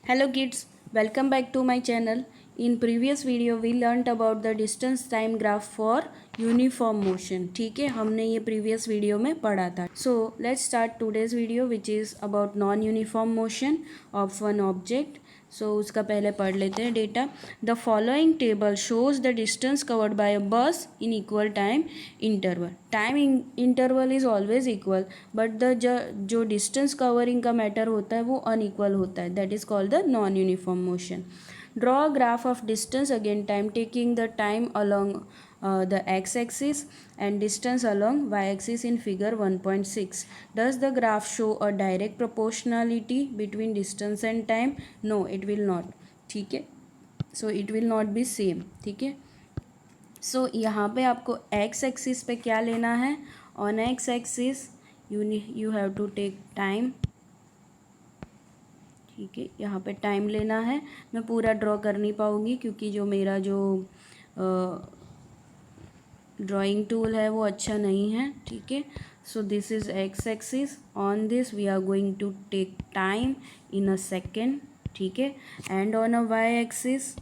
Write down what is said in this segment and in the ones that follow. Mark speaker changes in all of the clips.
Speaker 1: Hello kids, welcome back to my channel. In previous video we learnt about the distance time graph for uniform motion. ठीक है, हमने ये previous video में पढ़ा था. So let's start today's video which is about non-uniform motion of one object. So उसका पहले पढ़ लेते हैं data. The following table shows the distance covered by a bus in equal time interval. Time interval is always equal, but the जो distance covering का matter होता है वो unequal होता है. That is called the non-uniform motion. Draw a graph of distance again time taking the time along the x-axis and distance along y-axis in figure 1.6. Does the graph show a direct proportionality between distance and time? No, it will not. ठीक है, so it will not be same. ठीक है, so यहाँ पे आपको x-axis पे क्या लेना है? On x-axis you have to take time. ठीक है, यहाँ पे टाइम लेना है. मैं पूरा ड्रॉ कर नहीं पाऊँगी क्योंकि जो मेरा जो ड्राइंग टूल है वो अच्छा नहीं है. ठीक है, so this is x axis. On this we are going to take time in a second. ठीक है, and on a y axis,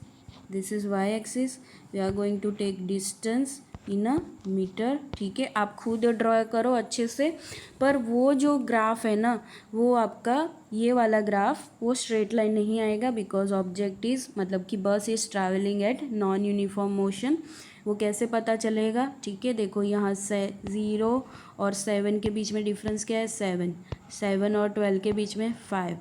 Speaker 1: this is y axis, we are going to take distance in a metre. ठीक है, आप खुद draw करो अच्छे से. पर वो जो ग्राफ है ना, वो आपका ये वाला ग्राफ वो स्ट्रेट लाइन नहीं आएगा बिकॉज ऑब्जेक्ट इज़ मतलब कि बस is travelling eight non uniform motion. वो कैसे पता चलेगा? ठीक है, देखो यहाँ से 0 और 7 के बीच में डिफरेंस क्या है? 7. 7 और 12 के बीच में 5.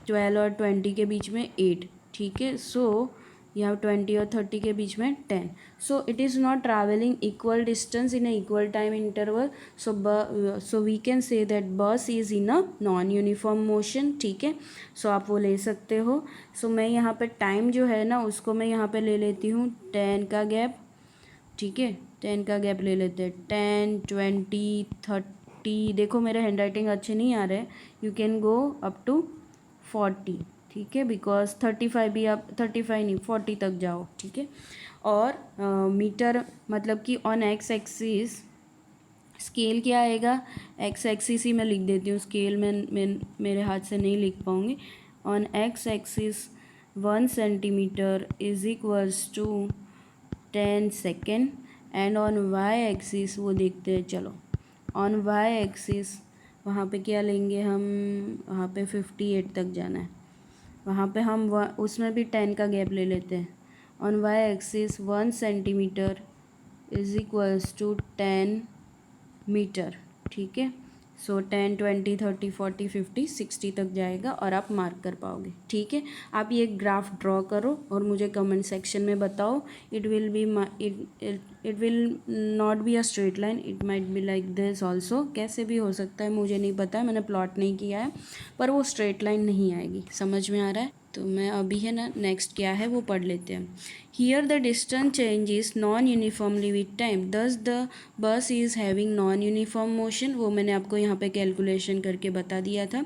Speaker 1: 12 और 20 के बीच में 8. ठीक है, सो यहाँ 20 और 30 के बीच में 10. So it is not travelling equal distance in a equal time interval. So we can say that bus is in a non uniform motion. ठीक है, सो आप वो ले सकते हो. सो मैं यहाँ पे टाइम जो है ना उसको मैं यहाँ पे ले लेती हूँ 10 का गैप. ठीक है, 10 का गैप ले लेते हैं. 10, 20, 30. देखो मेरे हैंड राइटिंग अच्छे नहीं आ रहे. You can go up to 40. ठीक है, बिकॉज 35 भी आप 35 नहीं 40 तक जाओ. ठीक है, और मीटर मतलब कि ऑन एक्स एक्सिस स्केल क्या आएगा? एक्स एक्सिस ही मैं लिख देती हूँ. स्केल में मेरे हाथ से नहीं लिख पाऊँगी. On x axis 1 centimetre is equals to 10 second. And on Y axis वो देखते हैं. चलो ऑन वाई एक्सिस वहाँ पे क्या लेंगे हम? वहाँ पे 58 तक जाना है. वहाँ पे हम उसमें भी 10 का गैप ले लेते हैं. On Y axis 1 centimetre is equals to 10 metre. ठीक है, सो 10, 20, 30, 40, 50, 60 तक जाएगा और आप मार्क कर पाओगे. ठीक है, आप ये ग्राफ ड्रॉ करो और मुझे कमेंट सेक्शन में बताओ. It will be it will not be a straight line, it might be like this also. कैसे भी हो सकता है मुझे नहीं पता है, मैंने प्लॉट नहीं किया है. पर वो स्ट्रेट लाइन नहीं आएगी. समझ में आ रहा है? तो मैं अभी है ना नेक्स्ट क्या है वो पढ़ लेते हैं. Here the distance changes non uniformly with time. Thus the bus is having non uniform motion. वो मैंने आपको यहाँ पे कैलकुलेशन करके बता दिया था.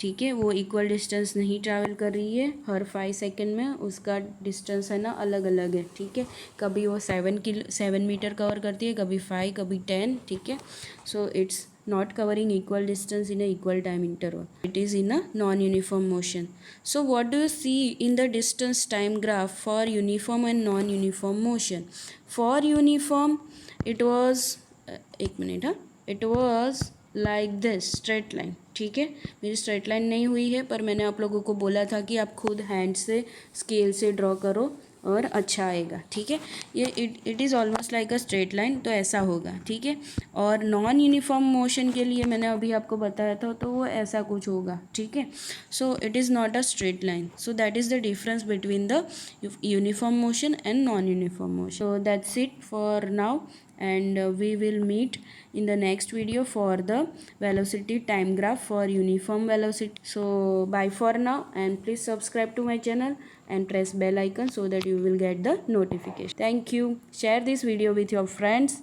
Speaker 1: ठीक है, वो इक्वल डिस्टेंस नहीं ट्रैवल कर रही है हर 5 सेकेंड में. उसका डिस्टेंस है ना अलग अलग है. ठीक है, कभी वो 7 मीटर कवर करती है, कभी 5, कभी 10. ठीक है, so it's not covering equal distance in a equal time interval. It is in a non-uniform motion. So what do you see in the distance time graph for uniform and non-uniform motion? For uniform it was एक minute. हाँ, it was like this straight line. ठीक है, मेरी straight line नहीं हुई है पर मैंने आप लोगों को बोला था कि आप खुद हैंड से स्केल से ड्रॉ करो और अच्छा आएगा. ठीक है, ये it is almost like a straight line, तो ऐसा होगा. ठीक है, और नॉन यूनिफॉर्म मोशन के लिए मैंने अभी आपको बताया था तो वो ऐसा कुछ होगा. ठीक है, सो it is not a straight line. So that is the difference between the uniform motion and non uniform motion. So that's it for now and we will meet in the next video for the velocity time graph for uniform velocity. So bye for now and please subscribe to my channel and press bell icon so that you will get the notification. Thank you. Share this video with your friends